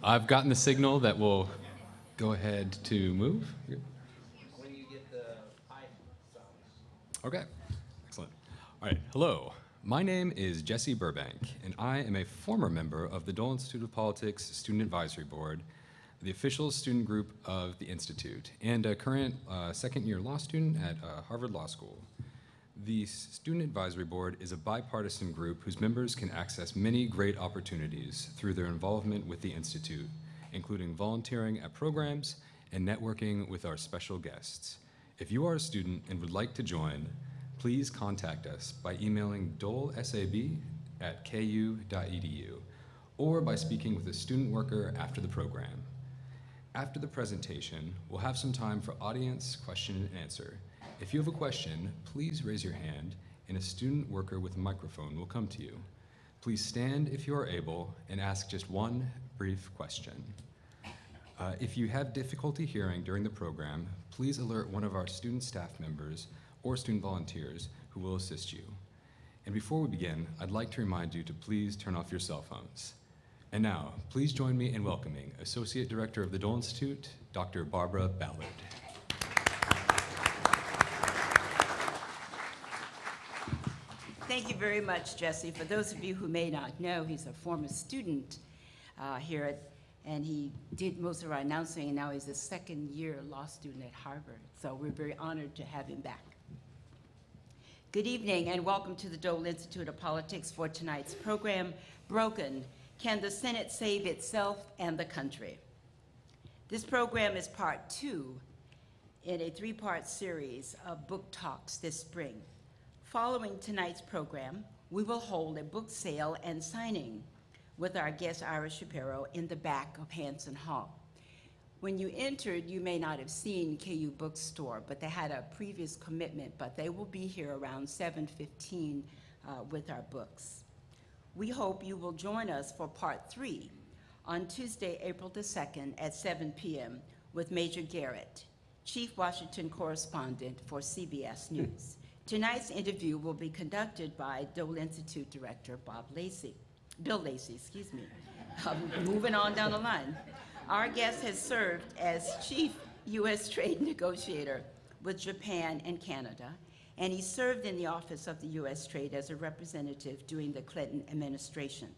I've gotten the signal that we'll go ahead to move. When you get the pipe sound. Okay, excellent. All right, hello. My name is Jesse Burbank, and I am a former member of the Dole Institute of Politics Student Advisory Board, the official student group of the Institute, and a current second-year law student at Harvard Law School. The Student Advisory Board is a bipartisan group whose members can access many great opportunities through their involvement with the Institute, including volunteering at programs and networking with our special guests. If you are a student and would like to join, please contact us by emailing dolesab@ku.edu or by speaking with a student worker after the program. After the presentation, we'll have some time for audience question and answer. If you have a question, please raise your hand and a student worker with a microphone will come to you. Please stand if you are able and ask just one brief question. If you have difficulty hearing during the program, please alert one of our student staff members or student volunteers who will assist you. And before we begin, I'd like to remind you to please turn off your cell phones. And now, please join me in welcoming Associate Director of the Dole Institute, Dr. Barbara Ballard. Thank you very much, Jesse. For those of you who may not know, he's a former student here and he did most of our announcing, and now he's a second-year law student at Harvard. So we're very honored to have him back. Good evening, and welcome to the Dole Institute of Politics for tonight's program, Broken: Can the Senate Save Itself and the Country? This program is part 2 in a 3-part series of book talks this spring. Following tonight's program, we will hold a book sale and signing with our guest Ira Shapiro in the back of Hanson Hall. When you entered, you may not have seen KU Bookstore, but they had a previous commitment, but they will be here around 7:15 with our books. We hope you will join us for part 3 on Tuesday, April the 2nd at 7 p.m. with Major Garrett, Chief Washington Correspondent for CBS News. Tonight's interview will be conducted by Dole Institute Director Bill Lacey, moving on down the line. Our guest has served as Chief U.S. Trade Negotiator with Japan and Canada, and he served in the Office of the U.S. Trade as a representative during the Clinton administration.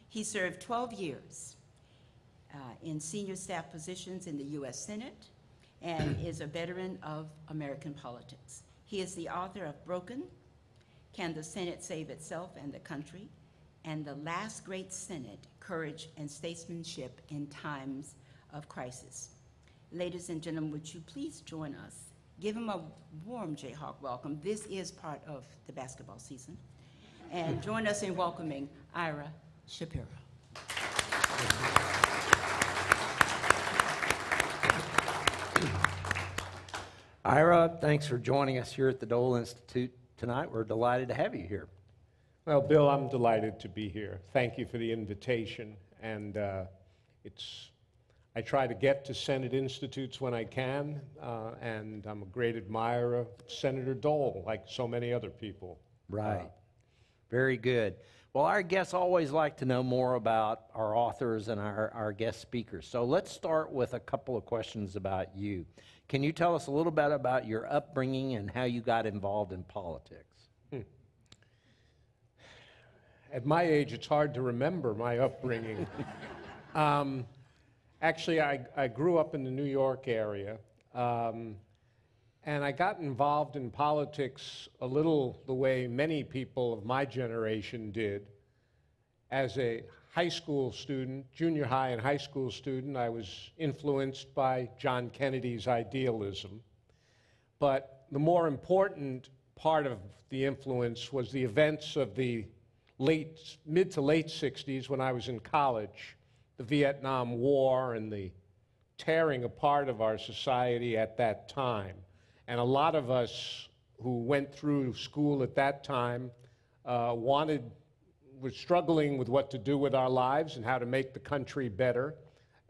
He served 12 years in senior staff positions in the U.S. Senate and is a veteran of American politics. He is the author of Broken: Can the Senate Save Itself and the Country? And The Last Great Senate: Courage and Statesmanship in Times of Crisis. Ladies and gentlemen, would you please join us? Give him a warm Jayhawk welcome. This is part of the basketball season. And join us in welcoming Ira Shapiro. Ira, thanks for joining us here at the Dole Institute tonight. We're delighted to have you here. Well, Bill, I'm delighted to be here. Thank you for the invitation. And I try to get to Senate institutes when I can, and I'm a great admirer of Senator Dole, like so many other people. Right. Very good. Well, our guests always like to know more about our authors and our guest speakers. So let's start with a couple of questions about you. Can you tell us a little bit about your upbringing and how you got involved in politics? At my age, it's hard to remember my upbringing. Actually, I grew up in the New York area, and I got involved in politics a little the way many people of my generation did. As a high school student, junior high and high school student, I was influenced by John Kennedy's idealism. But the more important part of the influence was the events of the mid to late 60s when I was in college, the Vietnam War and the tearing apart of our society at that time. And a lot of us who went through school at that time were struggling with what to do with our lives and how to make the country better.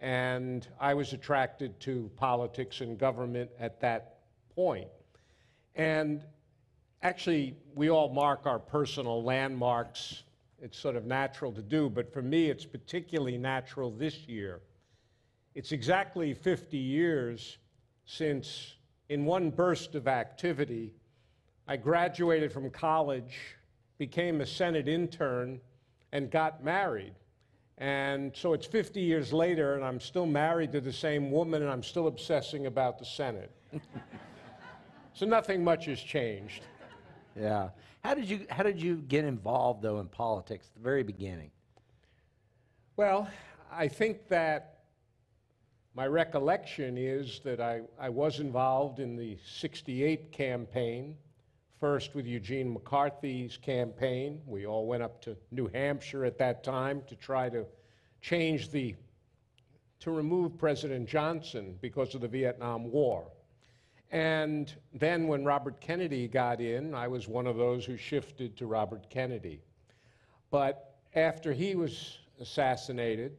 And I was attracted to politics and government at that point. And actually, we all mark our personal landmarks it's sort of natural to do, but for me it's particularly natural this year. It's exactly 50 years since, in one burst of activity, I graduated from college, became a Senate intern, and got married. And so it's 50 years later, and I'm still married to the same woman, and I'm still obsessing about the Senate. So nothing much has changed. Yeah. How did you get involved, though, in politics at the very beginning? Well, I think that my recollection is that I was involved in the '68 campaign, first with Eugene McCarthy's campaign. We all went up to New Hampshire at that time to try to remove President Johnson because of the Vietnam War. And then when Robert Kennedy got in, I was one of those who shifted to Robert Kennedy. But after he was assassinated,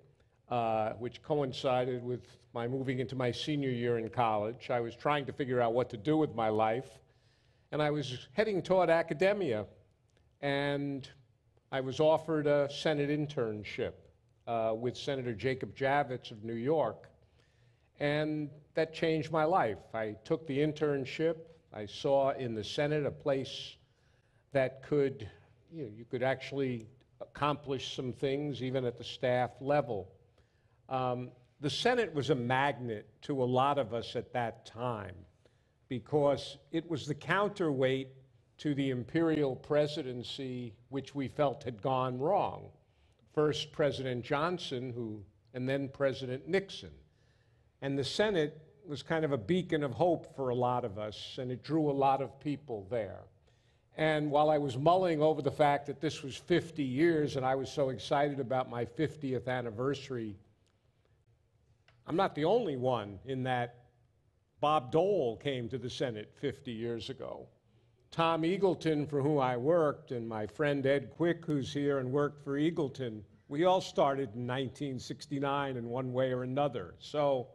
which coincided with my moving into my senior year in college, I was trying to figure out what to do with my life. And I was heading toward academia, and I was offered a Senate internship with Senator Jacob Javits of New York, and that changed my life. I took the internship. I saw in the Senate a place that could, you could actually accomplish some things even at the staff level. The Senate was a magnet to a lot of us at that time, because it was the counterweight to the imperial presidency, which we felt had gone wrong. First President Johnson, and then President Nixon. And the Senate was kind of a beacon of hope for a lot of us, and it drew a lot of people there. And while I was mulling over the fact that this was 50 years, and I was so excited about my 50th anniversary, I'm not the only one in that. Bob Dole came to the Senate 50 years ago. Tom Eagleton, for whom I worked, and my friend Ed Quick, who's here and worked for Eagleton, we all started in 1969 in one way or another. So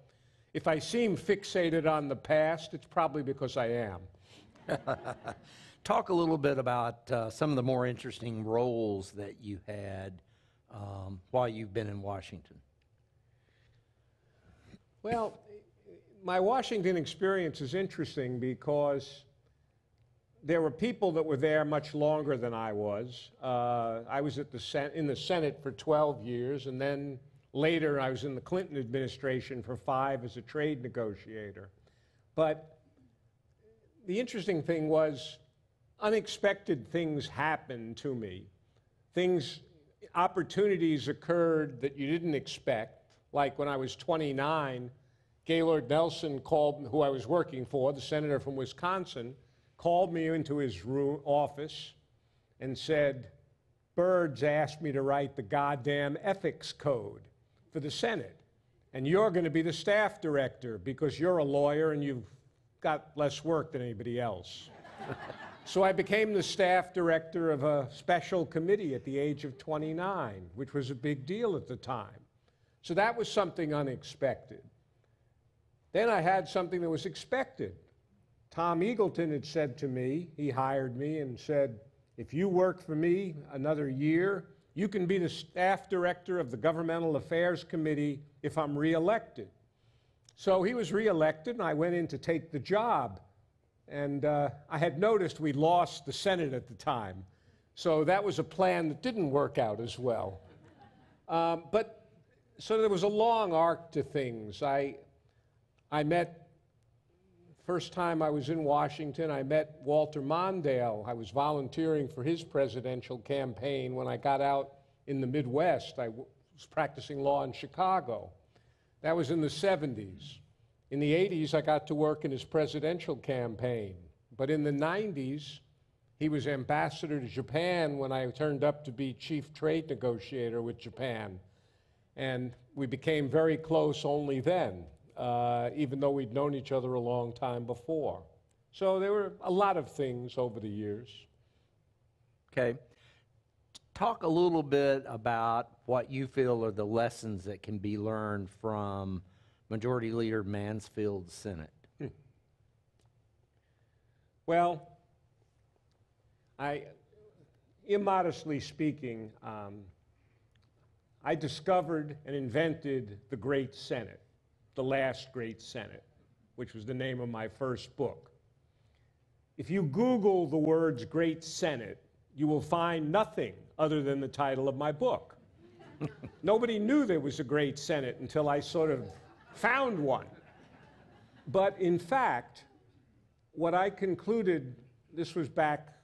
if I seem fixated on the past, it's probably because I am. Talk a little bit about some of the more interesting roles that you had while you've been in Washington. Well, my Washington experience is interesting because there were people that were there much longer than I was. I was in the Senate for 12 years, and then later I was in the Clinton administration for 5 as a trade negotiator. But the interesting thing was, unexpected things happened to me. Opportunities occurred that you didn't expect, like when I was 29, Gaylord Nelson who I was working for, the senator from Wisconsin, called me into his office and said, "Bird's asked me to write the goddamn ethics code for the Senate, and you're going to be the staff director because you're a lawyer and you've got less work than anybody else." So I became the staff director of a special committee at the age of 29, which was a big deal at the time. So that was something unexpected. Then I had something that was expected. Tom Eagleton had said to me, he hired me and said, "If you work for me another year, you can be the staff director of the Governmental Affairs Committee if I'm reelected." So he was reelected, and I went in to take the job. And I had noticed we lost the Senate at the time. So that was a plan that didn't work out as well. So there was a long arc to things. First time I was in Washington, I met Walter Mondale. I was volunteering for his presidential campaign when I got out in the Midwest. I was practicing law in Chicago. That was in the 70s. In the 80s, I got to work in his presidential campaign. But in the 90s, he was ambassador to Japan when I turned up to be chief trade negotiator with Japan. And we became very close only then, even though we'd known each other a long time before. So there were a lot of things over the years. Okay. Talk a little bit about what you feel are the lessons that can be learned from Majority Leader Mansfield's Senate. Well, immodestly speaking, I discovered and invented the Great Senate, the last Great Senate, which was the name of my first book. If you Google the words Great Senate, you will find nothing other than the title of my book. Nobody knew there was a Great Senate until I sort of found one. But in fact, what I concluded, this was back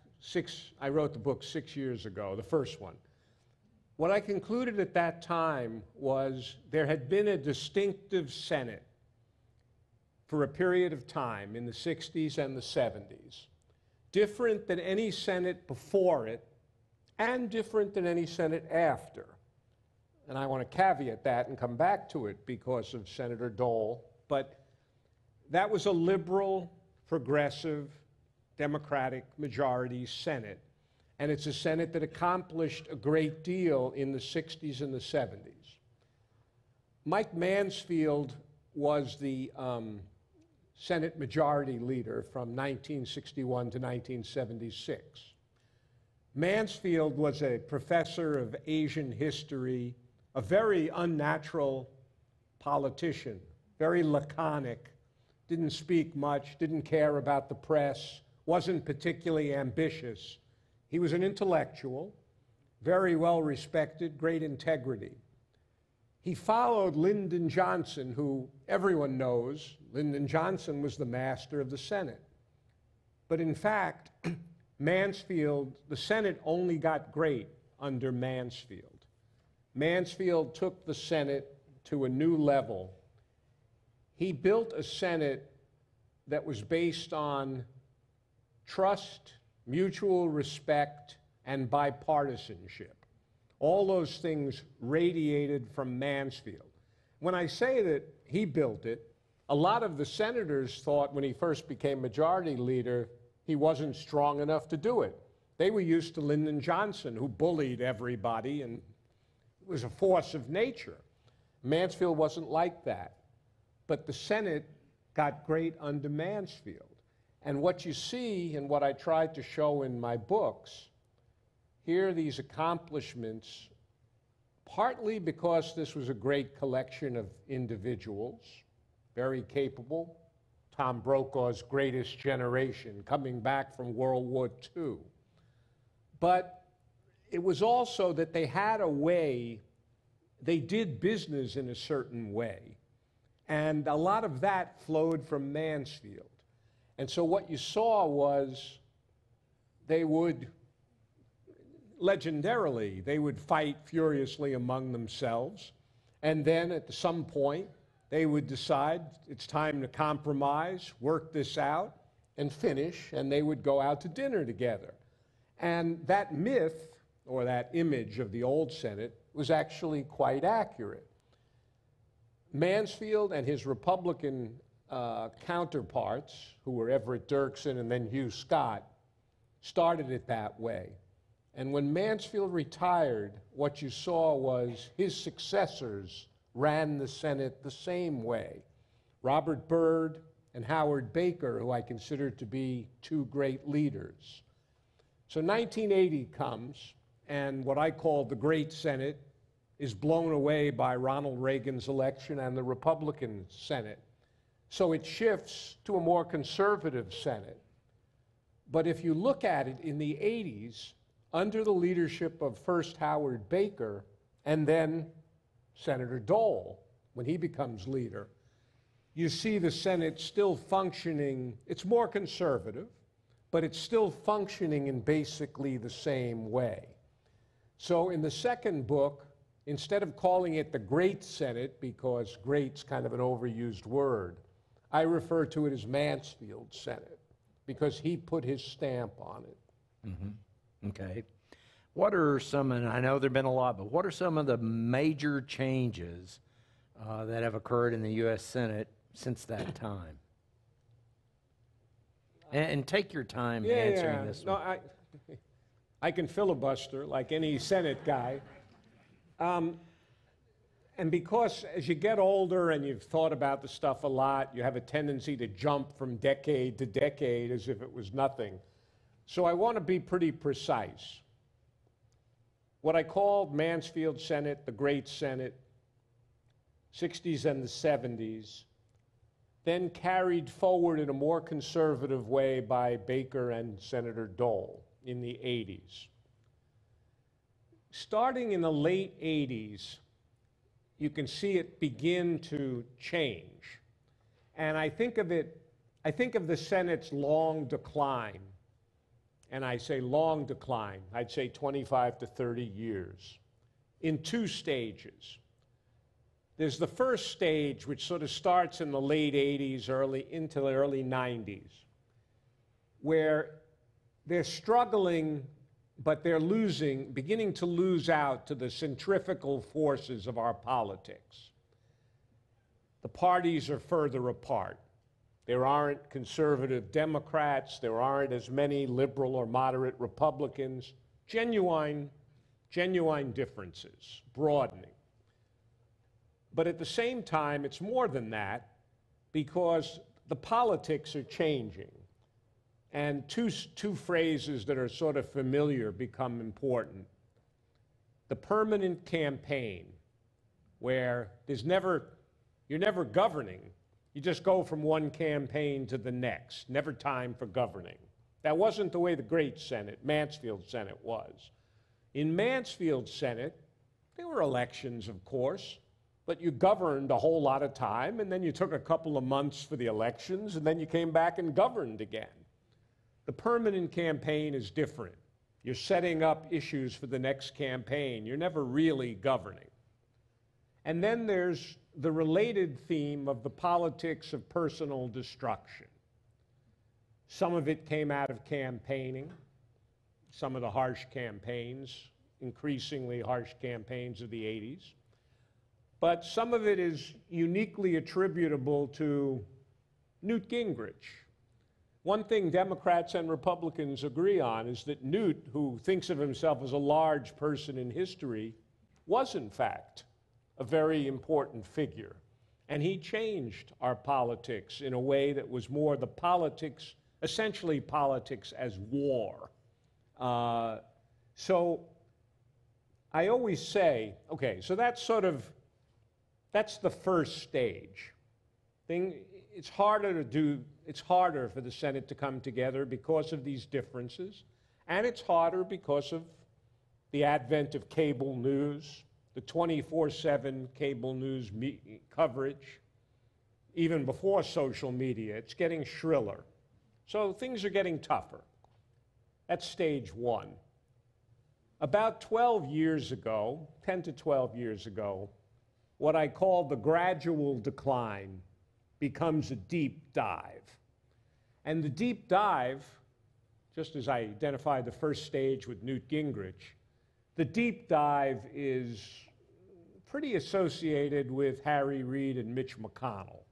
I wrote the book 6 years ago, the first one. What I concluded at that time was there had been a distinctive Senate for a period of time in the 60s and the 70s, different than any Senate before it and different than any Senate after. And I want to caveat that and come back to it because of Senator Dole, but that was a liberal, progressive, Democratic majority Senate. And it's a Senate that accomplished a great deal in the 60s and the 70s. Mike Mansfield was the Senate Majority Leader from 1961 to 1976. Mansfield was a professor of Asian history, a very unnatural politician, very laconic, didn't speak much, didn't care about the press, wasn't particularly ambitious. He was an intellectual, very well respected, great integrity. He followed Lyndon Johnson, who everyone knows. Lyndon Johnson was the master of the Senate. But in fact, Mansfield, the Senate only got great under Mansfield. Mansfield took the Senate to a new level. He built a Senate that was based on trust, mutual respect, and bipartisanship. All those things radiated from Mansfield. When I say that he built it, a lot of the senators thought when he first became majority leader, he wasn't strong enough to do it. They were used to Lyndon Johnson, who bullied everybody and was a force of nature. Mansfield wasn't like that. But the Senate got great under Mansfield. And what you see and what I tried to show in my books, here are these accomplishments, partly because this was a great collection of individuals, very capable, Tom Brokaw's greatest generation, coming back from World War II. But it was also that they had a way, they did business in a certain way. And a lot of that flowed from Mansfield. And so what you saw was they would, legendarily, they would fight furiously among themselves. And then at some point, they would decide it's time to compromise, work this out, and finish, and they would go out to dinner together. And that myth, or that image of the old Senate, was actually quite accurate. Mansfield and his Republican counterparts, who were Everett Dirksen and then Hugh Scott, started it that way. And when Mansfield retired, what you saw was his successors ran the Senate the same way. Robert Byrd and Howard Baker, who I consider to be two great leaders. So 1980 comes, and what I call the Great Senate is blown away by Ronald Reagan's election and the Republican Senate. So it shifts to a more conservative Senate. But if you look at it in the 80s, under the leadership of first Howard Baker and then Senator Dole, when he becomes leader, you see the Senate still functioning. It's more conservative, but it's still functioning in basically the same way. So in the second book, instead of calling it the Great Senate, because great's kind of an overused word, I refer to it as Mansfield Senate, because he put his stamp on it. Mm-hmm. Okay. What are some, and I know there have been a lot, but what are some of the major changes that have occurred in the U.S. Senate since that time? And take your time answering this one. No, I can filibuster like any Senate guy. And because as you get older and you've thought about the stuff a lot, you have a tendency to jump from decade to decade as if it was nothing. So I want to be pretty precise. what I called Mansfield Senate, the Great Senate, 60s and the 70s, then carried forward in a more conservative way by Baker and Senator Dole in the 80s. Starting in the late 80s, you can see it begin to change. And I think of the Senate's long decline, and I say long decline, I'd say 25 to 30 years, in two stages. There's the first stage, which sort of starts in the late 80s, into the early 90s, where they're struggling, but they're beginning to lose out to the centrifugal forces of our politics. The parties are further apart. There aren't conservative Democrats. There aren't as many liberal or moderate Republicans. Genuine differences, broadening. But at the same time, it's more than that, because the politics are changing. And two phrases that are sort of familiar become important. The permanent campaign, where you're never governing. You just go from one campaign to the next, never time for governing. That wasn't the way the Great Senate, Mansfield Senate, was. In Mansfield Senate, there were elections, of course, but you governed a whole lot of time, and then you took a couple of months for the elections, and then you came back and governed again. The permanent campaign is different. You're setting up issues for the next campaign. You're never really governing. And then there's the related theme of the politics of personal destruction. Some of it came out of campaigning, some of the harsh campaigns, increasingly harsh campaigns of the 80s. But some of it is uniquely attributable to Newt Gingrich. One thing Democrats and Republicans agree on is that Newt, who thinks of himself as a large person in history, was in fact a very important figure. And he changed our politics in a way that was more the politics, essentially politics as war. So I always say, okay, so that's the first stage. It's harder for the Senate to come together because of these differences, and it's harder because of the advent of cable news, the 24/7 cable news coverage, even before social media. It's getting shriller. So things are getting tougher. That's stage one. About 12 years ago, 10 to 12 years ago, what I call the gradual decline becomes a deep dive. And the deep dive, just as I identified the first stage with Newt Gingrich, the deep dive is pretty associated with Harry Reid and Mitch McConnell.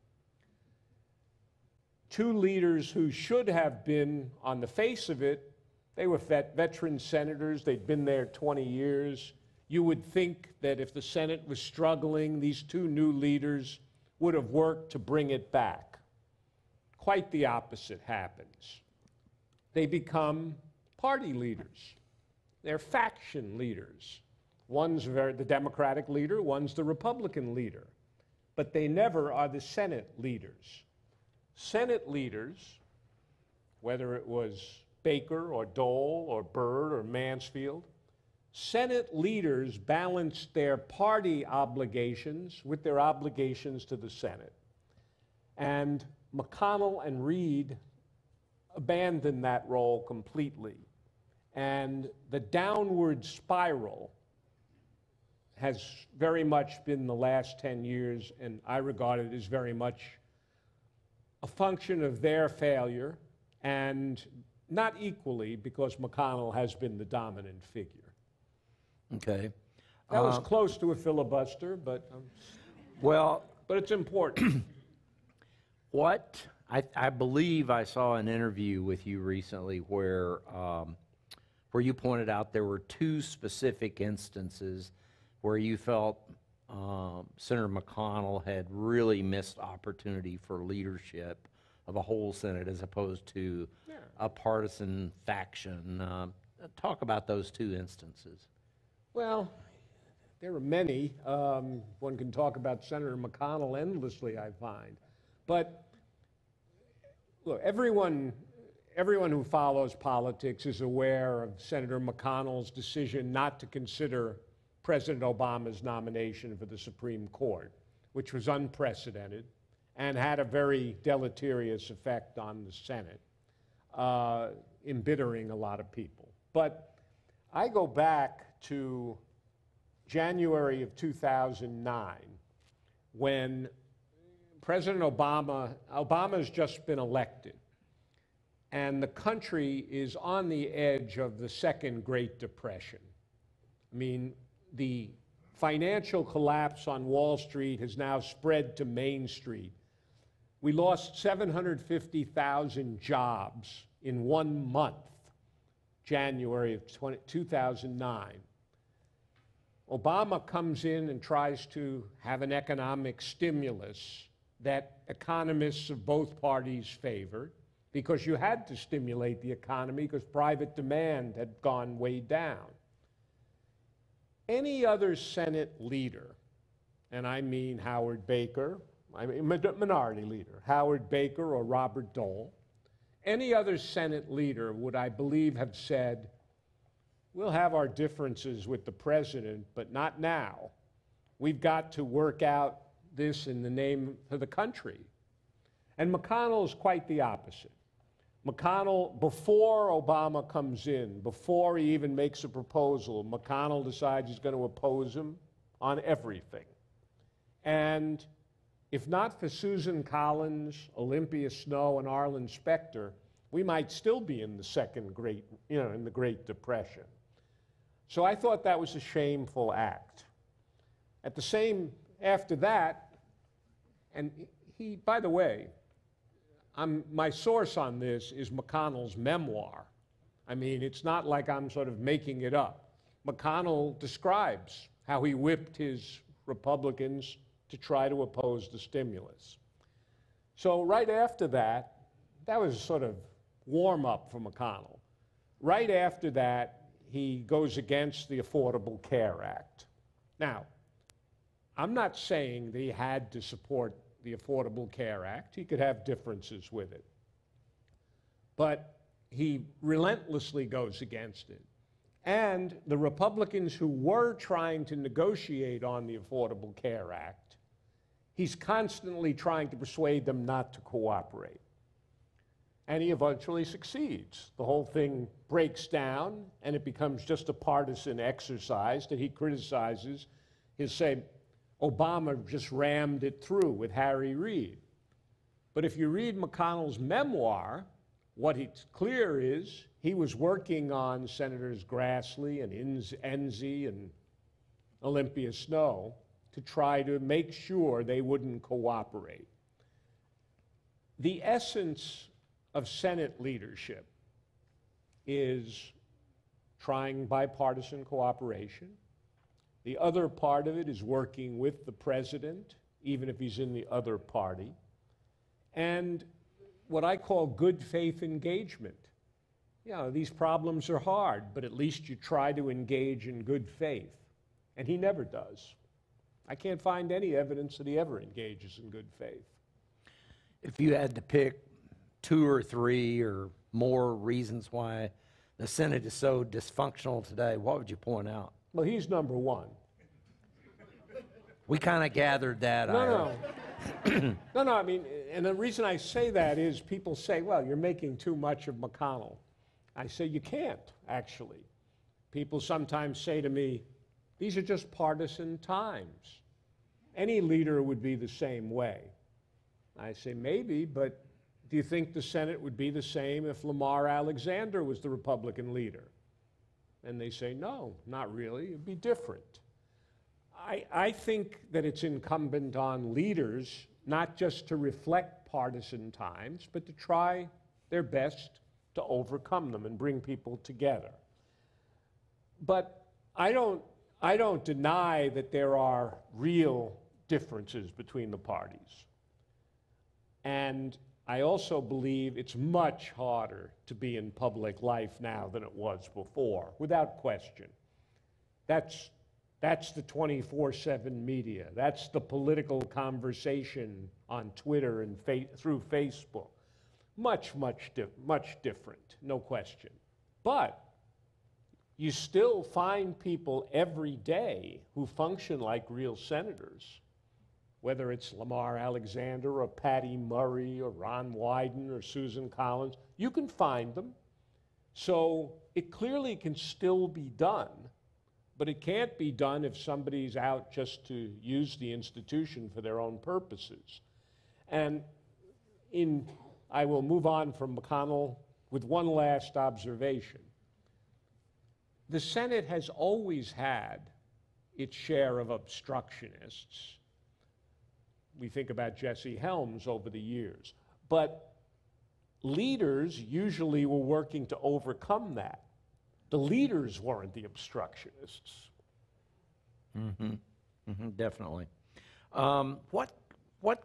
Two leaders who should have been, on the face of it, they were veteran senators. They'd been there 20 years. You would think that if the Senate was struggling, these two new leaders would have worked to bring it back. Quite the opposite happens. They become party leaders. They're faction leaders. One's the Democratic leader, one's the Republican leader. But they never are the Senate leaders. Senate leaders, whether it was Baker or Dole or Byrd or Mansfield, Senate leaders balanced their party obligations with their obligations to the Senate. And McConnell and Reid abandoned that role completely. And the downward spiral has very much been the last 10 years, and I regard it as very much a function of their failure, and not equally, because McConnell has been the dominant figure. Okay. That was close to a filibuster, but it's important. I believe I saw an interview with you recently where you pointed out there were two specific instances where you felt Senator McConnell had really missed opportunity for leadership of a whole Senate as opposed to a partisan faction. Talk about those two instances. Well, there are many. One can talk about Senator McConnell endlessly, I find. But look, everyone who follows politics is aware of Senator McConnell's decision not to consider President Obama's nomination for the Supreme Court, which was unprecedented and had a very deleterious effect on the Senate, embittering a lot of people. But I go back to January of 2009, when President Obama's just been elected, and the country is on the edge of the second Great Depression. I mean, the financial collapse on Wall Street has now spread to Main Street. We lost 750,000 jobs in 1 month, January of 2009. Obama comes in and tries to have an economic stimulus that economists of both parties favored, because you had to stimulate the economy because private demand had gone way down. Any other Senate leader, and I mean Howard Baker, I mean minority leader, Howard Baker or Robert Dole, any other Senate leader would, I believe, have said, we'll have our differences with the president, but not now. We've got to work out this in the name of the country. And McConnell is quite the opposite. McConnell, before Obama comes in, before he even makes a proposal, McConnell decides he's going to oppose him on everything. And if not for Susan Collins, Olympia Snowe, and Arlen Specter, we might still be in the second great, in the Great Depression. So I thought that was a shameful act. After that, and he, by the way, my source on this is McConnell's memoir. I mean, it's not like I'm sort of making it up. McConnell describes how he whipped his Republicans to try to oppose the stimulus. So right after that, that was sort of warm-up for McConnell. Right after that, he goes against the Affordable Care Act. Now, I'm not saying that he had to support the Affordable Care Act. He could have differences with it. But he relentlessly goes against it. And the Republicans who were trying to negotiate on the Affordable Care Act, he's constantly trying to persuade them not to cooperate. And he eventually succeeds. The whole thing breaks down, and it becomes just a partisan exercise that he criticizes. He'll say, Obama just rammed it through with Harry Reid. But if you read McConnell's memoir, what it's clear is he was working on Senators Grassley and Enzi and Olympia Snowe to try to make sure they wouldn't cooperate. The essence of Senate leadership is trying bipartisan cooperation. The other part of it is working with the president, even if he's in the other party, and what I call good faith engagement. These problems are hard, but at least you try to engage in good faith. And he never does. I can't find any evidence that he ever engages in good faith. If you had to pick 2 or 3 or more reasons why the Senate is so dysfunctional today, what would you point out? Well, he's number one. We kind of gathered that. No, I mean, and the reason I say that is people say, well, you're making too much of McConnell. I say you can't, actually. People sometimes say to me, these are just partisan times. Any leader would be the same way. I say, maybe, but do you think the Senate would be the same if Lamar Alexander was the Republican leader? And they say, no, not really. It'd be different. I think that it's incumbent on leaders not just to reflect partisan times, but to try their best to overcome them and bring people together. But I don't deny that there are real differences between the parties. And I also believe it's much harder to be in public life now than it was before, without question. That's the 24/7 media. That's the political conversation on Twitter and through Facebook. Much different, no question. But you still find people every day who function like real senators, whether it's Lamar Alexander or Patty Murray or Ron Wyden or Susan Collins. You can find them. So it clearly can still be done. But it can't be done if somebody's out just to use the institution for their own purposes. And I will move on from McConnell with one last observation. The Senate has always had its share of obstructionists. We think about Jesse Helms over the years. But leaders usually were working to overcome that. The leaders weren't the obstructionists. Definitely. What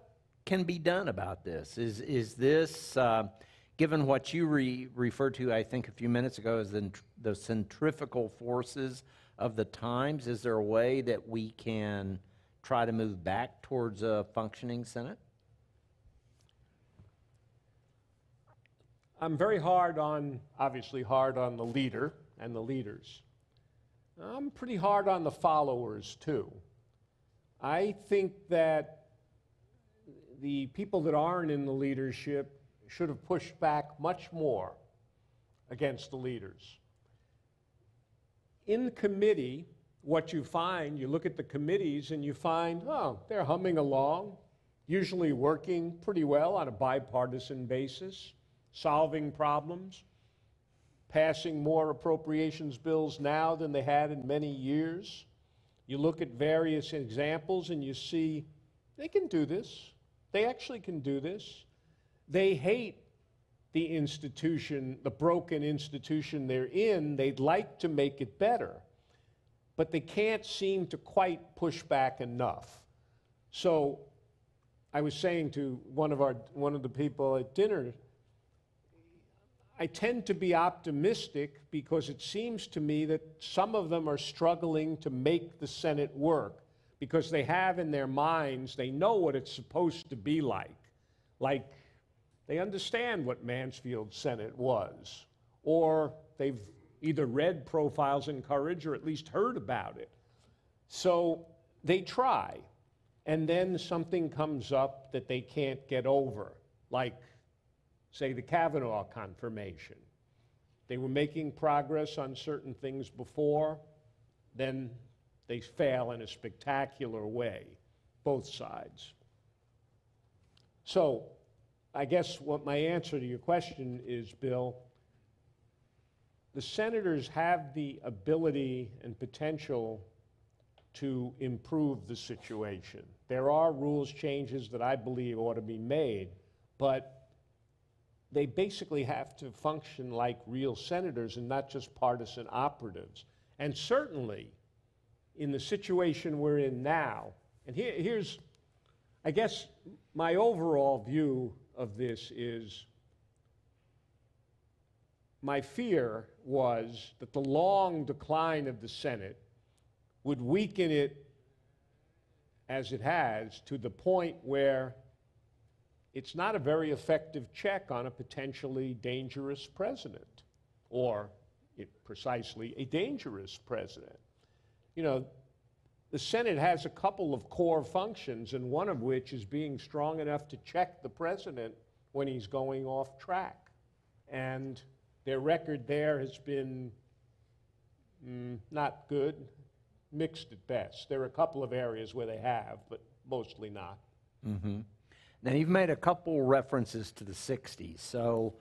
can be done about this? Is this, given what you referred to, I think, a few minutes ago, as the centrifugal forces of the times, is there a way that we can try to move back towards a functioning Senate? I'm very obviously hard on the leader and the leaders. I'm pretty hard on the followers, too. I think that the people that aren't in the leadership should have pushed back much more against the leaders. In committee, what you find, you look at the committees and you find, oh, they're humming along, usually working pretty well on a bipartisan basis, solving problems, passing more appropriations bills now than they had in many years. You look at various examples and you see they can do this. They actually can do this. They hate the institution, the broken institution they're in. They'd like to make it better, but they can't seem to quite push back enough. So I was saying to one of the people at dinner, I tend to be optimistic because it seems to me that some of them are struggling to make the Senate work because they have in their minds, they know what it's supposed to be like. Like, they understand what Mansfield Senate was, or they've either read Profiles in Courage or at least heard about it. So they try, and then something comes up that they can't get over, like, say, the Kavanaugh confirmation. They were making progress on certain things before, then they fail in a spectacular way, both sides. So I guess what my answer to your question is, Bill, the senators have the ability and potential to improve the situation. There are rules changes that I believe ought to be made, but they basically have to function like real senators and not just partisan operatives. And certainly, in the situation we're in now, and here's, I guess, my overall view of this is, my fear was that the long decline of the Senate would weaken it as it has to the point where it's not a very effective check on a potentially dangerous president, or precisely a dangerous president. You know, the Senate has a couple of core functions, and one of which is being strong enough to check the president when he's going off track. And their record there has been not good, mixed at best. There are a couple of areas where they have, but mostly not. Mm-hmm. Now, you've made a couple references to the 60s, so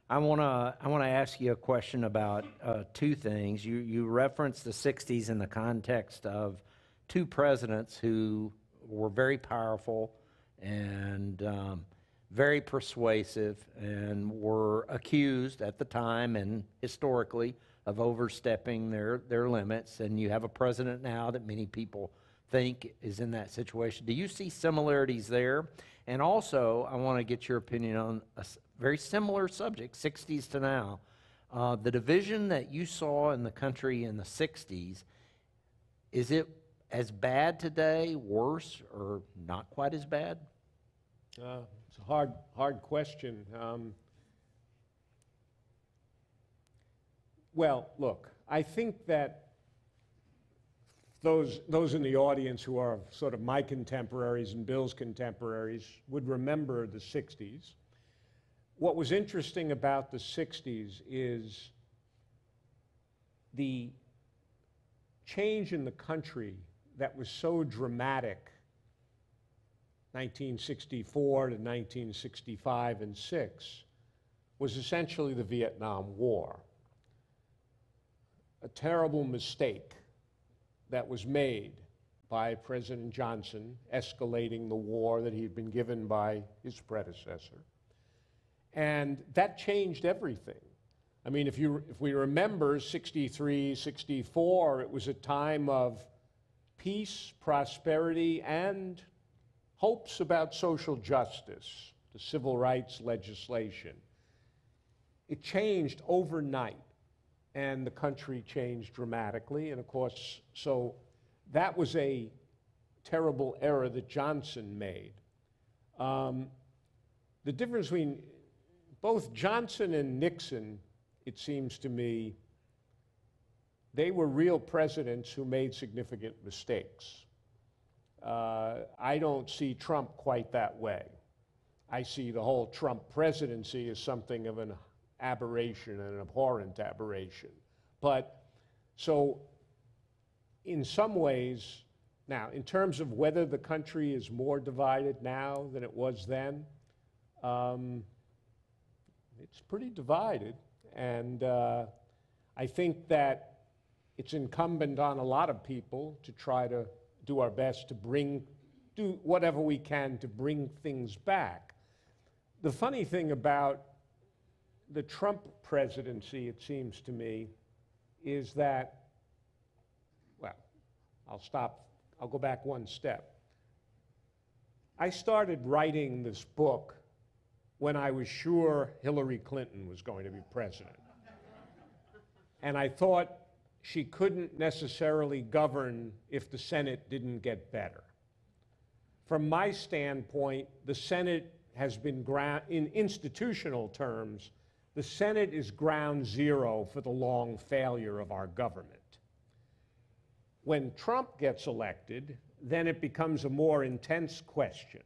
I want to ask you a question about two things. You referenced the 60s in the context of two presidents who were very powerful and very persuasive and were accused at the time and historically of overstepping their limits, and you have a president now that many people think is in that situation. Do you see similarities there? And also, I want to get your opinion on a very similar subject, 60s to now. The division that you saw in the country in the 60s, Is it as bad today, worse, or not quite as bad? It's a hard question. Well, look, I think that those in the audience who are sort of my contemporaries and Bill's contemporaries would remember the 60s. What was interesting about the 60s is the change in the country that was so dramatic, 1964 to 1965 and 6, was essentially the Vietnam War. A terrible mistake that was made by President Johnson, escalating the war that he had been given by his predecessor. And that changed everything. I mean, if we remember 63, 64, it was a time of peace, prosperity, and hopes about social justice, the civil rights legislation. It changed overnight, and the country changed dramatically. And of course, so that was a terrible error that Johnson made. The difference between both Johnson and Nixon, it seems to me, they were real presidents who made significant mistakes. I don't see Trump quite that way. I see the whole Trump presidency as something of an aberration, an abhorrent aberration. But so in some ways, now in terms of whether the country is more divided now than it was then, it's pretty divided. And I think that it's incumbent on a lot of people to try to do our best to do whatever we can to bring things back. The funny thing about the Trump presidency, it seems to me, is that, well, I'll go back one step. I started writing this book when I was sure Hillary Clinton was going to be president. And I thought she couldn't necessarily govern if the Senate didn't get better. From my standpoint, the Senate has been, in institutional terms, the Senate is ground zero for the long failure of our government. When Trump gets elected, then it becomes a more intense question,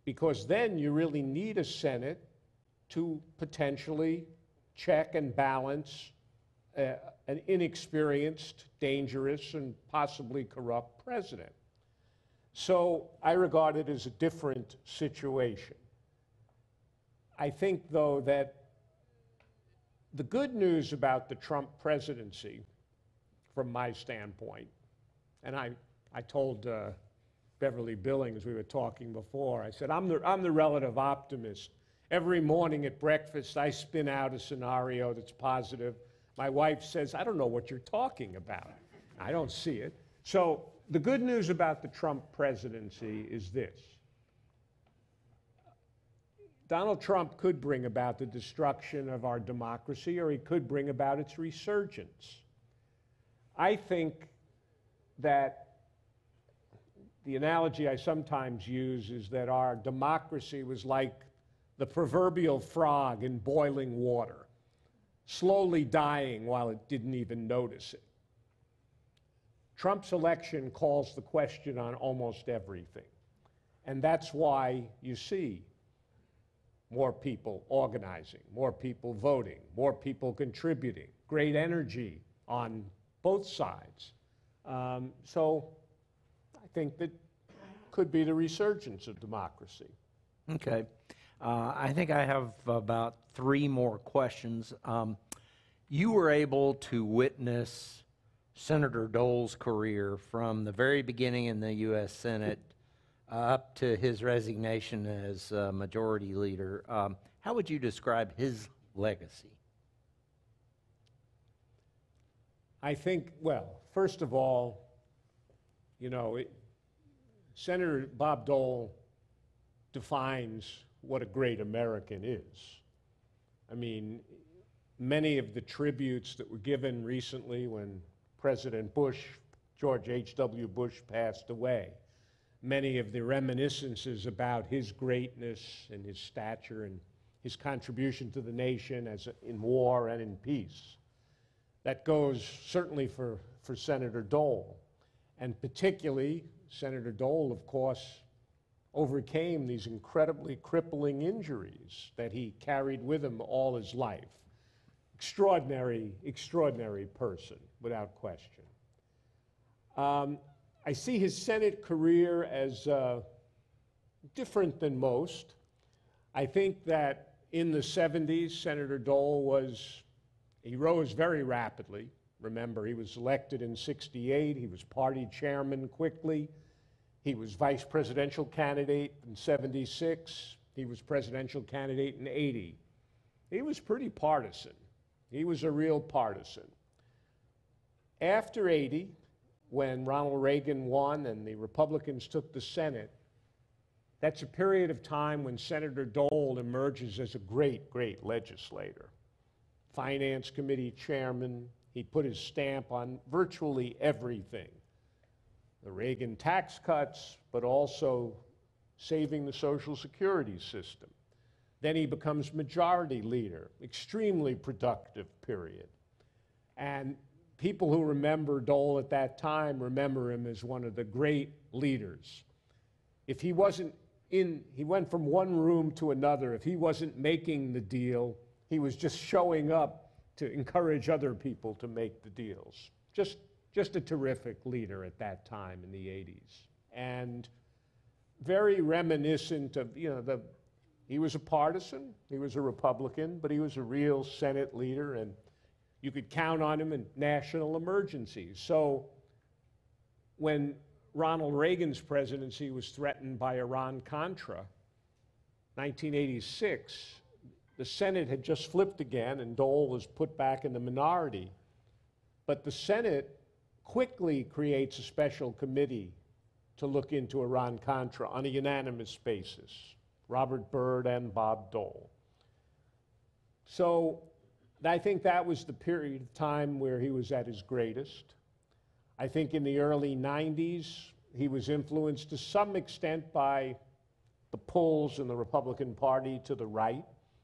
because then you really need a Senate to potentially check and balance an inexperienced, dangerous, and possibly corrupt president. So I regard it as a different situation. I think, though, that the good news about the Trump presidency, from my standpoint, and I told Beverly Billings, we were talking before, I said, I'm the relative optimist. Every morning at breakfast, I spin out a scenario that's positive. My wife says, I don't know what you're talking about. I don't see it. So the good news about the Trump presidency is this. Donald Trump could bring about the destruction of our democracy, or he could bring about its resurgence. I think that the analogy I sometimes use is that our democracy was like the proverbial frog in boiling water, slowly dying while it didn't even notice it. Trump's election calls the question on almost everything. And that's why you see more people organizing, more people voting, more people contributing, great energy on both sides. So I think that could be the resurgence of democracy. Okay. I think I have about 3 more questions. You were able to witness Senator Dole's career from the very beginning in the U.S. Senate up to his resignation as majority leader. How would you describe his legacy? I think, well, first of all, you know, Senator Bob Dole defines what a great American is. I mean, many of the tributes that were given recently when President Bush George H.W. Bush passed away. Many of the reminiscences about his greatness and his stature and his contribution to the nation in war and in peace. That goes certainly for Senator Dole. And particularly, Senator Dole, of course, overcame these incredibly crippling injuries that he carried with him all his life. Extraordinary, extraordinary person, without question. I see his Senate career as different than most. I think that in the 70s, Senator Dole he rose very rapidly. Remember, he was elected in '68. He was party chairman quickly. He was vice presidential candidate in '76. He was presidential candidate in '80. He was pretty partisan. He was a real partisan. After '80, when Ronald Reagan won and the Republicans took the Senate, that's a period of time when Senator Dole emerges as a great, great legislator. Finance Committee chairman, he put his stamp on virtually everything. The Reagan tax cuts, but also saving the Social Security system. Then he becomes majority leader, extremely productive period. And people who remember Dole at that time remember him as one of the great leaders. If he wasn't he went from one room to another. If he wasn't making the deal, he was just showing up to encourage other people to make the deals. Just a terrific leader at that time in the 80s. And very reminiscent of, he was a partisan, he was a Republican, but he was a real Senate leader, and you could count on him in national emergencies. So when Ronald Reagan's presidency was threatened by Iran-Contra, 1986, the Senate had just flipped again, and Dole was put back in the minority. But the Senate quickly creates a special committee to look into Iran-Contra on a unanimous basis, Robert Byrd and Bob Dole. So I think that was the period of time where he was at his greatest. I think in the early 90s, he was influenced to some extent by the pulls in the Republican Party to the right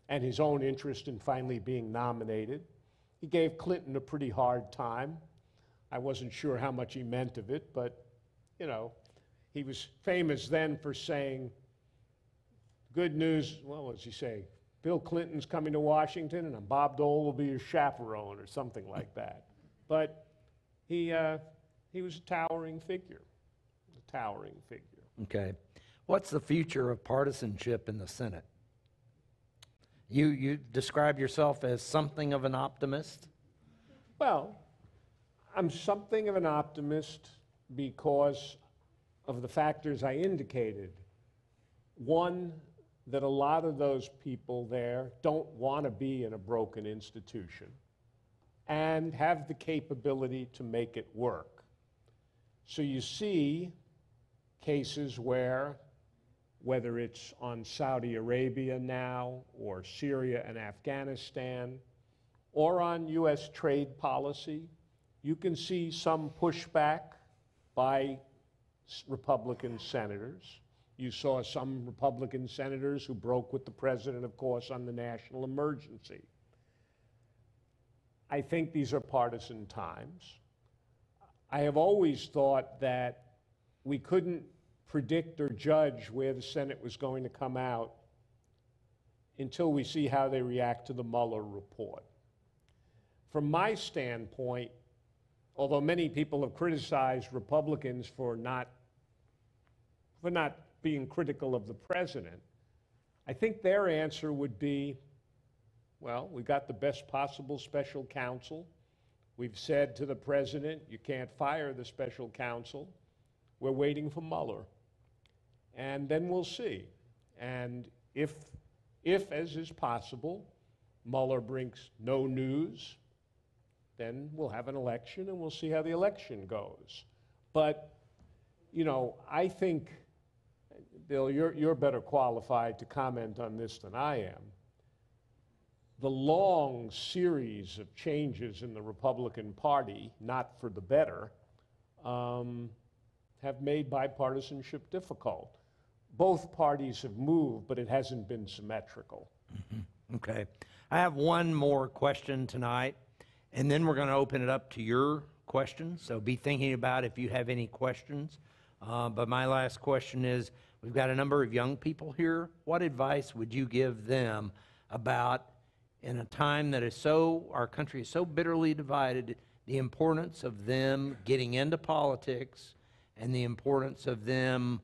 and his own interest in finally being nominated. He gave Clinton a pretty hard time. I wasn't sure how much he meant of it, but, he was famous then for saying, good news, what was he say? Bill Clinton's coming to Washington, and Bob Dole will be your chaperone, or something like that. But he was a towering figure, Okay. What's the future of partisanship in the Senate? You describe yourself as something of an optimist? Well, I'm something of an optimist because of the factors I indicated. One, that a lot of those people there don't want to be in a broken institution and have the capability to make it work. So you see cases where, whether it's on Saudi Arabia now, or Syria and Afghanistan, or on US trade policy, you can see some pushback by Republican senators. You saw some Republican senators who broke with the president, of course, on the national emergency. I think these are partisan times. I have always thought that we couldn't predict or judge where the Senate was going to come out until we see how they react to the Mueller report. From my standpoint, although many people have criticized Republicans for not being critical of the president, I think their answer would be, well, we got the best possible special counsel. We've said to the president, you can't fire the special counsel. We're waiting for Mueller. And then we'll see. And if as is possible, Mueller brings no news, then we'll have an election and we'll see how the election goes. But, I think, Bill, you're better qualified to comment on this than I am. The long series of changes in the Republican Party, not for the better, have made bipartisanship difficult. Both parties have moved, but it hasn't been symmetrical. Okay. I have one more question tonight, and then we're going to open it up to your questions. So be thinking about if you have any questions. But my last question is, we've got a number of young people here. What advice would you give them about, in a time that is so, our country is so bitterly divided, the importance of them getting into politics and the importance of them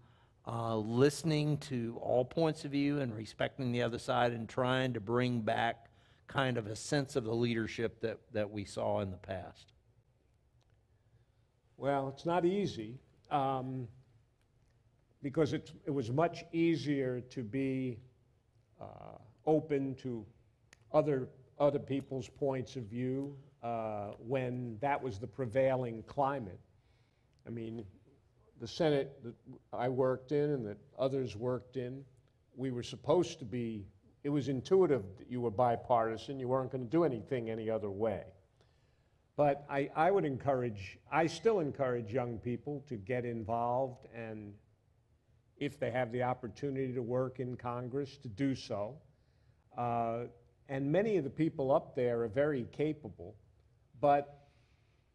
listening to all points of view and respecting the other side and trying to bring back kind of a sense of the leadership that we saw in the past? Well, it's not easy because it was much easier to be open to other people's points of view when that was the prevailing climate. I mean, the Senate that I worked in and that others worked in, we were supposed to be, it was intuitive that you were bipartisan. You weren't going to do anything any other way. But I would encourage, I still encourage young people to get involved, and if they have the opportunity to work in Congress, to do so. And many of the people up there are very capable, but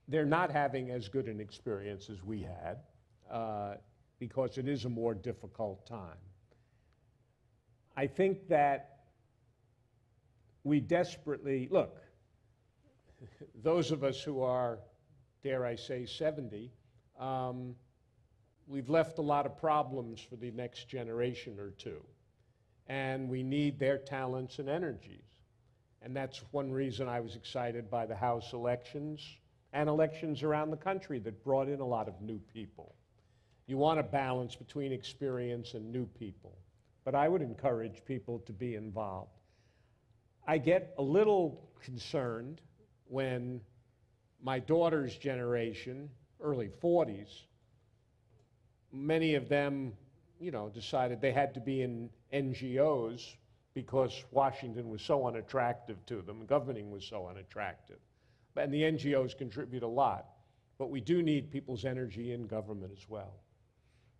they're not having as good an experience as we had because it is a more difficult time. I think that we desperately, look, those of us who are, dare I say, 70, we've left a lot of problems for the next generation or two. And we need their talents and energies. And that's one reason I was excited by the House elections and elections around the country that brought in a lot of new people. You want a balance between experience and new people. But I would encourage people to be involved. I get a little concerned when my daughter's generation, early 40s, many of them, you know, decided they had to be in NGOs because Washington was so unattractive to them, governing was so unattractive. And the NGOs contribute a lot, but we do need people's energy in government as well.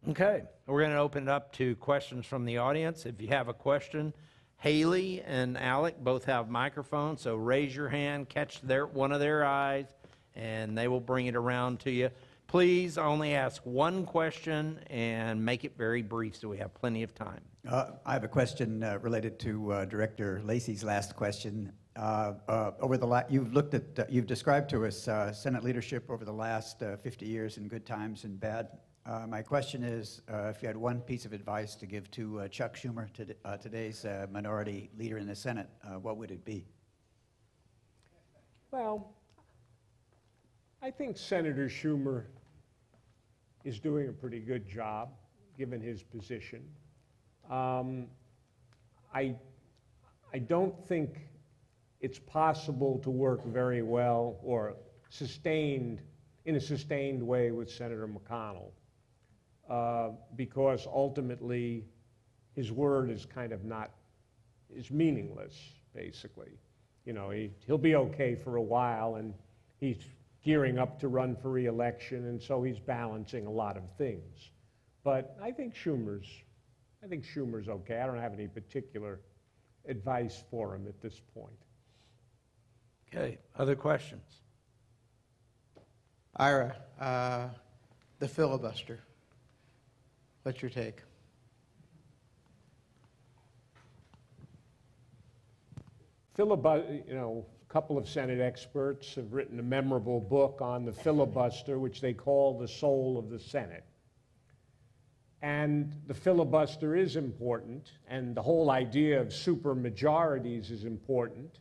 Okay, we're going to open it up to questions from the audience. If you have a question, Haley and Alec both have microphones, so raise your hand, catch one of their eyes, and they will bring it around to you. Please only ask one question and make it very brief so we have plenty of time. I have a question related to Director Lacey's last question. You've described to us Senate leadership over the last 50 years in good times and bad. My question is, if you had one piece of advice to give to Chuck Schumer, today's minority leader in the Senate, what would it be? Well, I think Senator Schumer is doing a pretty good job, given his position. I don't think it's possible to work very well or in a sustained way with Senator McConnell because ultimately his word is kind of is meaningless, basically. You know, he'll be okay for a while, and he's gearing up to run for re-election, and so he's balancing a lot of things. But I think Schumer's okay. I don't have any particular advice for him at this point. Okay, other questions? Ira, the filibuster. What's your take? You know, a couple of Senate experts have written a memorable book on the filibuster, which they call the soul of the Senate. And the filibuster is important, and the whole idea of supermajorities is important,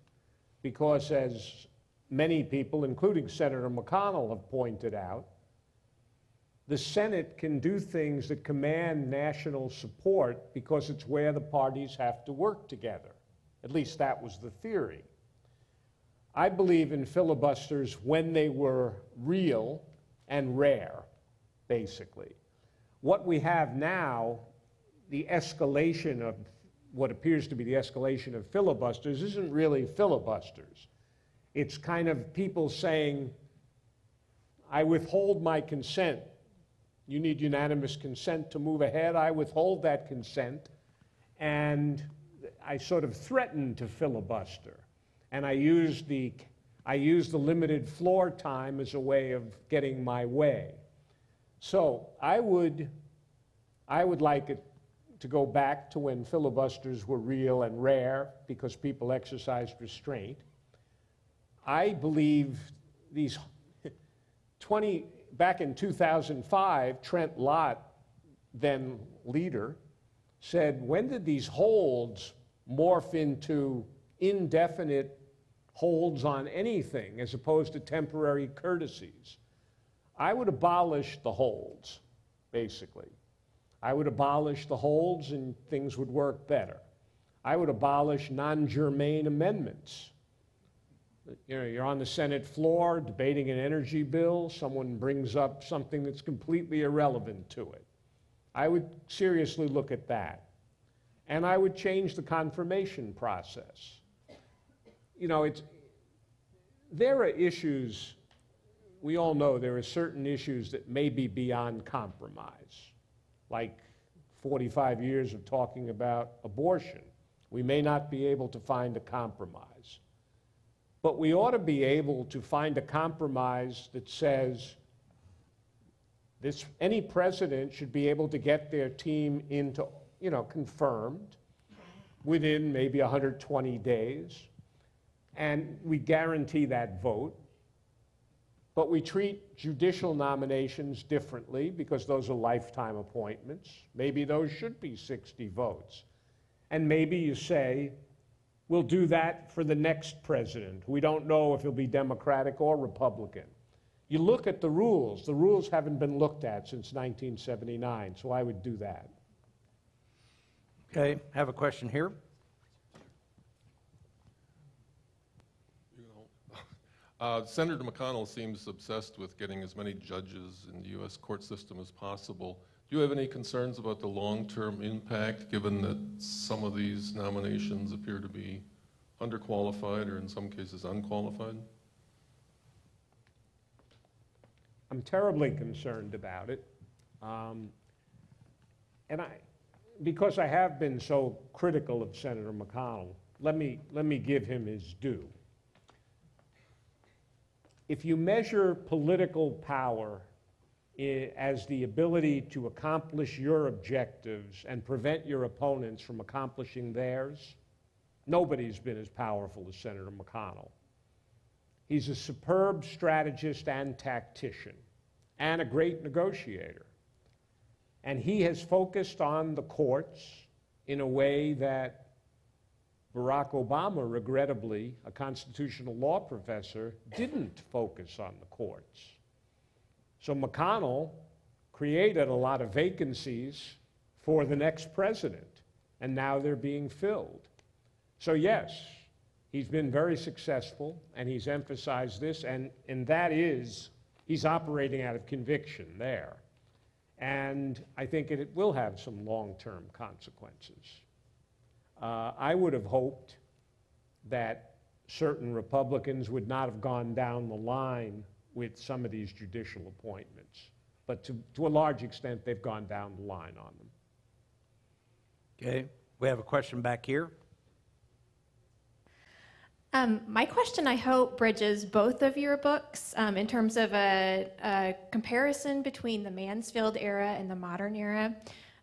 because as many people, including Senator McConnell, have pointed out, the Senate can do things that command national support because it's where the parties have to work together. At least that was the theory. I believe in filibusters when they were real and rare, basically. What we have now, the escalation of what appears to be the escalation of filibusters, isn't really filibusters. It's kind of people saying, I withhold my consent. You need unanimous consent to move ahead. I withhold that consent, and I sort of threaten to filibuster. And I use the limited floor time as a way of getting my way. So I would like it to go back to when filibusters were real and rare because people exercised restraint. I believe these back in 2005, Trent Lott, then leader, said, when did these holds morph into indefinite holds on anything as opposed to temporary courtesies? I would abolish the holds, basically. I would abolish the holds and things would work better. I would abolish non-germane amendments. You know, you're on the Senate floor debating an energy bill, someone brings up something that's completely irrelevant to it. I would seriously look at that. And I would change the confirmation process. You know, there are issues, we all know there are certain issues that may be beyond compromise, like 45 years of talking about abortion. We may not be able to find a compromise. But we ought to be able to find a compromise that says any president should be able to get their team into, you know, confirmed within maybe 120 days. And we guarantee that vote. But we treat judicial nominations differently because those are lifetime appointments. Maybe those should be 60 votes. And maybe you say, we'll do that for the next president. We don't know if he'll be Democratic or Republican. You look at the rules. The rules haven't been looked at since 1979, so I would do that. Okay, I have a question here. Senator McConnell seems obsessed with getting as many judges in the U.S. court system as possible. Do you have any concerns about the long-term impact, given that some of these nominations appear to be underqualified or in some cases unqualified? I'm terribly concerned about it. Because I have been so critical of Senator McConnell, let me give him his due. If you measure political power as the ability to accomplish your objectives and prevent your opponents from accomplishing theirs, nobody's been as powerful as Senator McConnell. He's a superb strategist and tactician, and a great negotiator. And he has focused on the courts in a way that Barack Obama, regrettably, a constitutional law professor, didn't focus on the courts. So McConnell created a lot of vacancies for the next president, and now they're being filled. So yes, he's been very successful, and he's emphasized this, and that is, he's operating out of conviction there. And I think it will have some long-term consequences. I would have hoped that certain Republicans would not have gone down the line with some of these judicial appointments. But to a large extent, they've gone down the line on them. Okay, we have a question back here. My question, I hope, bridges both of your books in terms of a comparison between the Mansfield era and the modern era.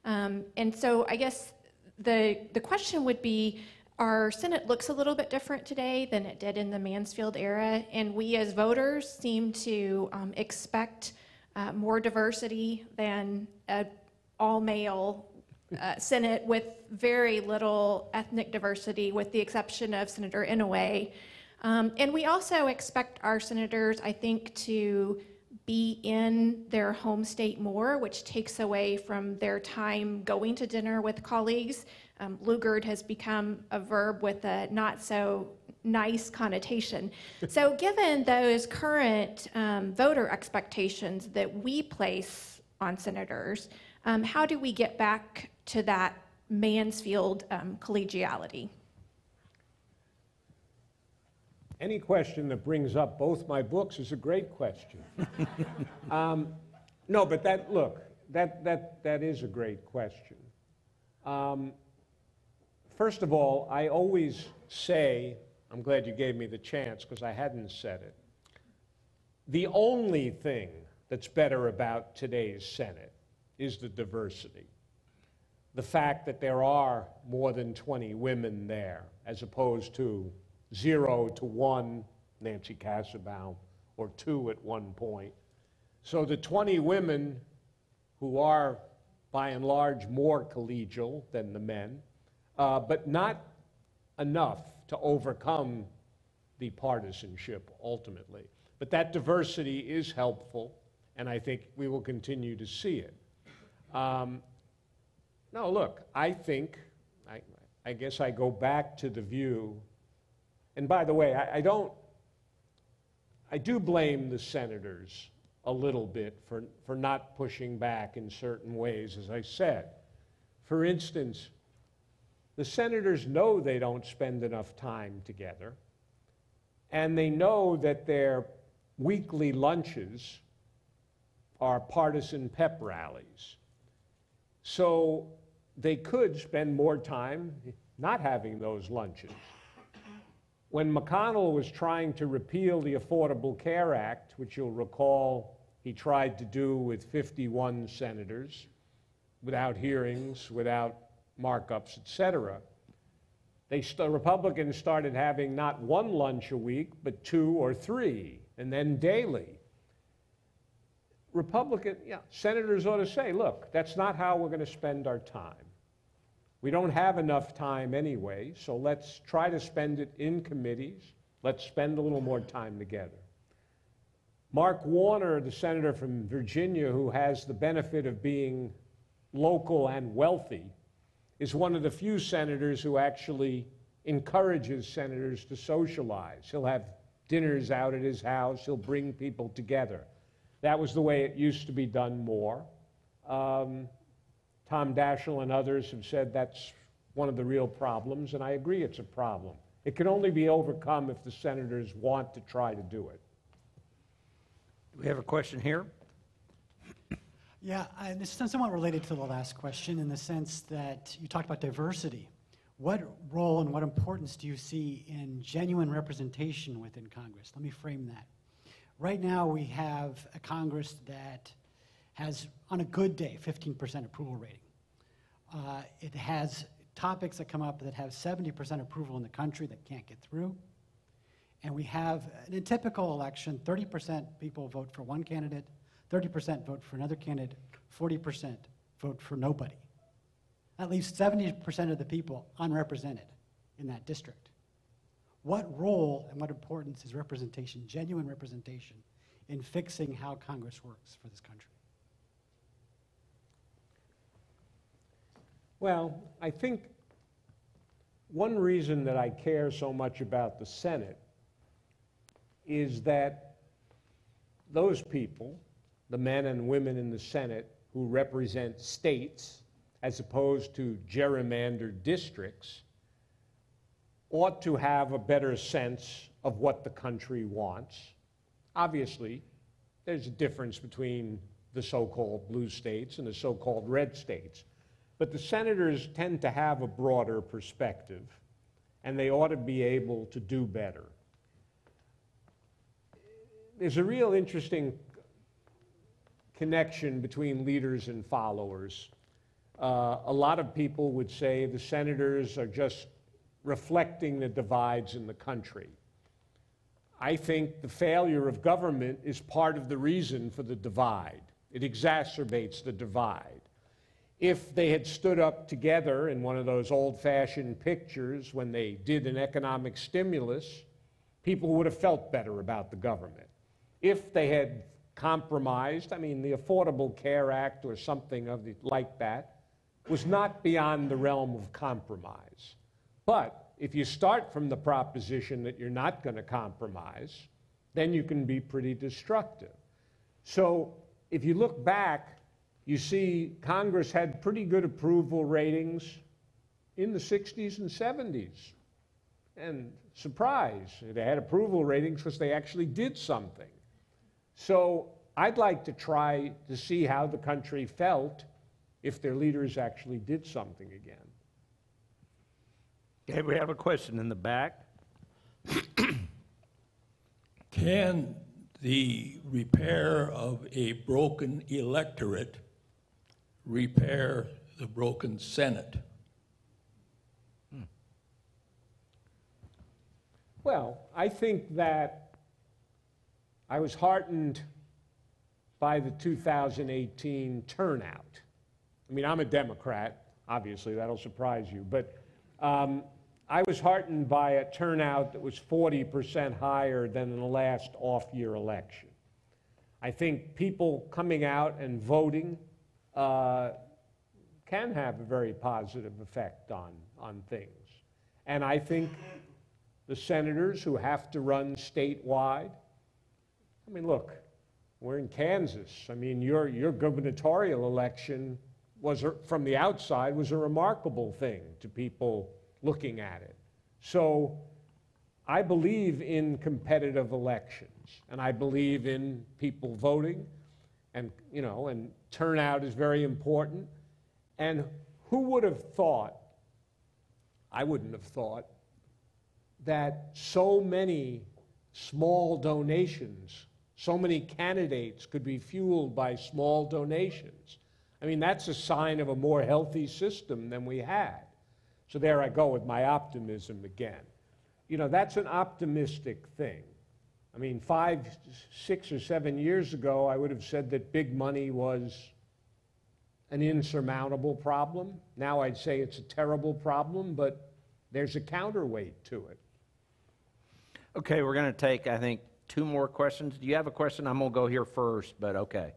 And so I guess the question would be, our Senate looks a little bit different today than it did in the Mansfield era, and we as voters seem to expect more diversity than an all-male Senate with very little ethnic diversity, with the exception of Senator Inouye. And we also expect our senators, I think, to be in their home state more, which takes away from their time going to dinner with colleagues. Lugard has become a verb with a not so nice connotation. So given those current voter expectations that we place on senators, how do we get back to that Mansfield collegiality? Any question that brings up both my books is a great question. No, but that is a great question. First of all, I always say, I'm glad you gave me the chance because I hadn't said it, the only thing that's better about today's Senate is the diversity. The fact that there are more than 20 women there, as opposed to 0 to 1, Nancy Kassebaum, or 2 at one point. So the 20 women who are, by and large, more collegial than the men, but not enough to overcome the partisanship ultimately. But that diversity is helpful, and I think we will continue to see it. No, look, I think, I guess I go back to the view, and by the way, I do blame the senators a little bit for not pushing back in certain ways, as I said. For instance, the senators know they don't spend enough time together, and they know that their weekly lunches are partisan pep rallies. So they could spend more time not having those lunches. When McConnell was trying to repeal the Affordable Care Act, which you'll recall he tried to do with 51 senators, without hearings, without markups, et cetera, Republicans started having not one lunch a week, but 2 or 3, and then daily. Senators ought to say, look, that's not how we're going to spend our time. We don't have enough time anyway, so let's try to spend it in committees. Let's spend a little more time together. Mark Warner, the senator from Virginia, who has the benefit of being local and wealthy, is one of the few senators who actually encourages senators to socialize. He'll have dinners out at his house. He'll bring people together. That was the way it used to be done more. Tom Daschle and others have said that's one of the real problems, and I agree it's a problem. It can only be overcome if the senators want to try to do it. We have a question here. Yeah, this is somewhat related to the last question in the sense that you talked about diversity. What role and what importance do you see in genuine representation within Congress? Let me frame that. Right now we have a Congress that has, on a good day, 15% approval rating. It has topics that come up that have 70% approval in the country that can't get through. And we have, in a typical election, 30% people vote for one candidate, 30% vote for another candidate, 40% vote for nobody. That leaves 70% of the people unrepresented in that district. What role and what importance is representation, genuine representation, in fixing how Congress works for this country? Well, I think one reason that I care so much about the Senate is that those people, the men and women in the Senate who represent states as opposed to gerrymandered districts, ought to have a better sense of what the country wants. Obviously, there's a difference between the so-called blue states and the so-called red states. But the senators tend to have a broader perspective, and they ought to be able to do better. There's a real interesting connection between leaders and followers. A lot of people would say the senators are just reflecting the divides in the country. I think the failure of government is part of the reason for the divide. It exacerbates the divide. If they had stood up together in one of those old-fashioned pictures when they did an economic stimulus, people would have felt better about the government. If they had compromised, I mean, the Affordable Care Act or something like that was not beyond the realm of compromise. But if you start from the proposition that you're not going to compromise, then you can be pretty destructive. So if you look back, you see Congress had pretty good approval ratings in the 60s and 70s. And surprise, they had approval ratings because they actually did something. So I'd like to try to see how the country felt if their leaders actually did something again. Okay, we have a question in the back. Can the repair of a broken electorate repair the broken Senate? Well, I think that I was heartened by the 2018 turnout. I mean, I'm a Democrat, obviously, that'll surprise you, but I was heartened by a turnout that was 40% higher than in the last off-year election. I think people coming out and voting can have a very positive effect on things. And I think the senators who have to run statewide, I mean, look, we're in Kansas. I mean, your gubernatorial election was, from the outside, was a remarkable thing to people looking at it. So I believe in competitive elections, and I believe in people voting, and, you know, and turnout is very important. And who would have thought, I wouldn't have thought, that so many small donations, so many candidates could be fueled by small donations. I mean, that's a sign of a more healthy system than we had. So there I go with my optimism again. You know, that's an optimistic thing. I mean, 5, 6, or 7 years ago, I would have said that big money was an insurmountable problem. Now I'd say it's a terrible problem, but there's a counterweight to it. Okay, we're going to take, I think, 2 more questions. Do you have a question? I'm going to go here first, but okay.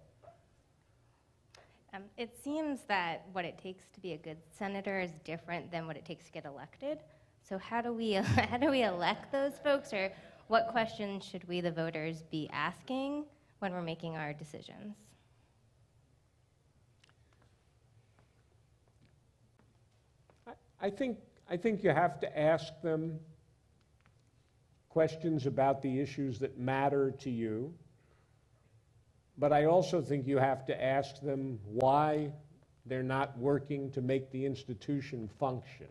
It seems that what it takes to be a good senator is different than what it takes to get elected. So how do we elect those folks, or what questions should we, the voters, be asking when we're making our decisions? I think you have to ask them questions about the issues that matter to you. But I also think you have to ask them why they're not working to make the institution function,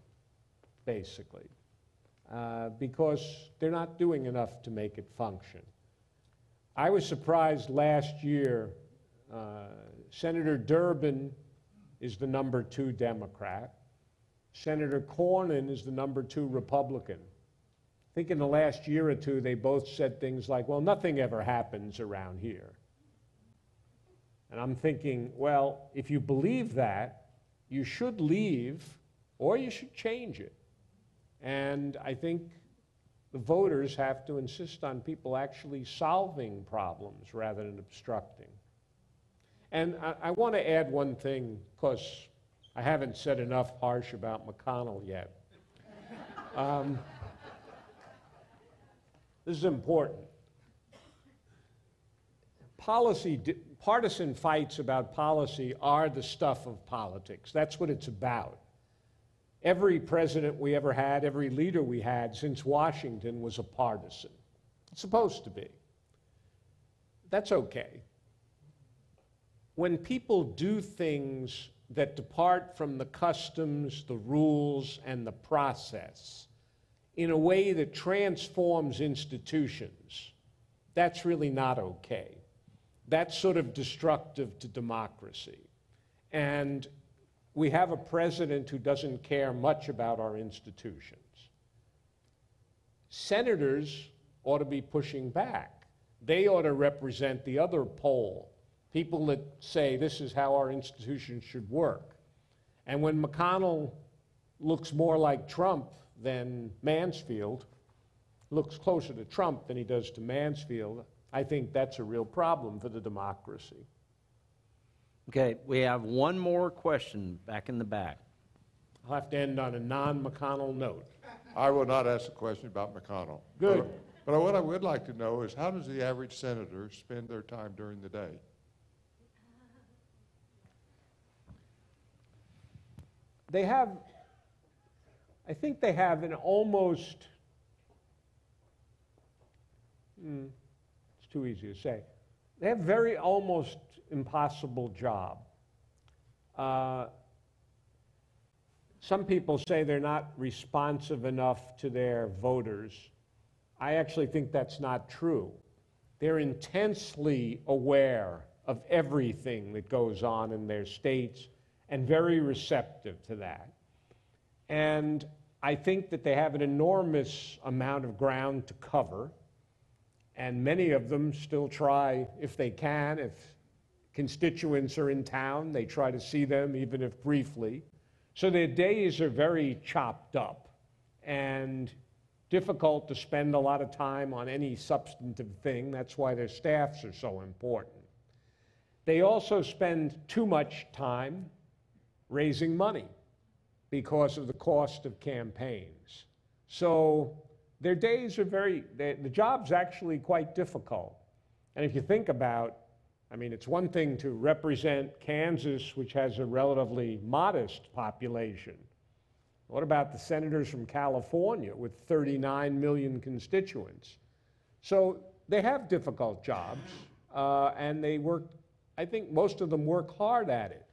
basically, because they're not doing enough to make it function. I was surprised last year, Senator Durbin is the #2 Democrat. Senator Cornyn is the #2 Republican. I think in the last year or two, they both said things like, well, nothing ever happens around here. And I'm thinking, well, if you believe that, you should leave or you should change it. And I think the voters have to insist on people actually solving problems rather than obstructing. And I want to add one thing, because I haven't said enough harsh about McConnell yet. This is important. Partisan fights about policy are the stuff of politics. That's what it's about. Every president we ever had, every leader we had since Washington was a partisan. It's supposed to be. That's okay. When people do things that depart from the customs, the rules, and the process in a way that transforms institutions, that's really not okay. That's sort of destructive to democracy. And we have a president who doesn't care much about our institutions. Senators ought to be pushing back. They ought to represent the other pole, people that say this is how our institutions should work. And when McConnell looks more like Trump than Mansfield, looks closer to Trump than he does to Mansfield, I think that's a real problem for the democracy. Okay, we have one more question back in the back. I'll have to end on a non-McConnell note. I will not ask a question about McConnell. Good. But what I would like to know is, how does the average senator spend their time during the day? I think they have an almost it's too easy to say. They have very almost impossible job. Some people say they're not responsive enough to their voters. I actually think that's not true. They're intensely aware of everything that goes on in their states and very receptive to that. And I think that they have an enormous amount of ground to cover, and many of them still try, if they can, if constituents are in town, they try to see them, even if briefly. So their days are very chopped up and difficult to spend a lot of time on any substantive thing. That's why their staffs are so important. They also spend too much time raising money because of the cost of campaigns. So their days are the job's actually quite difficult. And if you think about, I mean, it's one thing to represent Kansas, which has a relatively modest population. What about the senators from California with 39 million constituents? So they have difficult jobs, and they work, I think most of them work hard at it.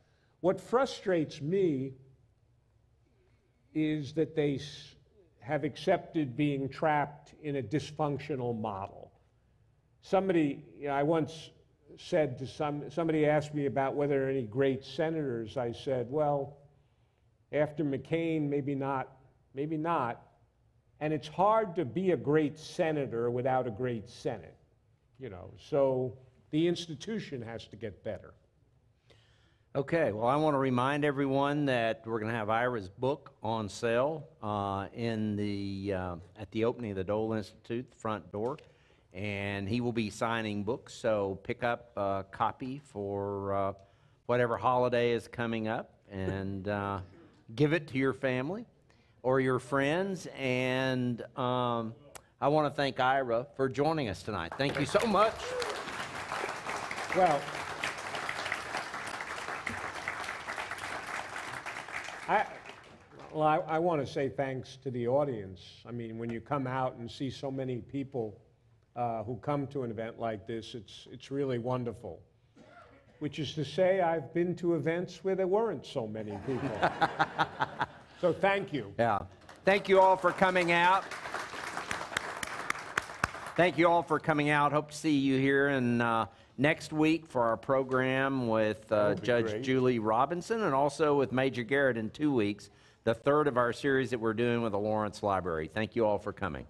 What frustrates me is that they have accepted being trapped in a dysfunctional model. Somebody, I once said to somebody asked me about whether there are any great senators. I said, well, after McCain, maybe not. And it's hard to be a great senator without a great Senate, so the institution has to get better. Okay, well, I want to remind everyone that we're going to have Ira's book on sale at the opening of the Dole Institute, the front door, and he will be signing books, so pick up a copy for whatever holiday is coming up, and give it to your family or your friends, and I want to thank Ira for joining us tonight. Thank you so much. Well, I want to say thanks to the audience. I mean, when you come out and see so many people who come to an event like this, it's really wonderful. Which is to say, I've been to events where there weren't so many people. So thank you. Yeah. Thank you all for coming out. Thank you all for coming out. Hope to see you here next week for our program with Judge Julie Robinson, and also with Major Garrett in 2 weeks, the third of our series that we're doing with the Lawrence Library. Thank you all for coming.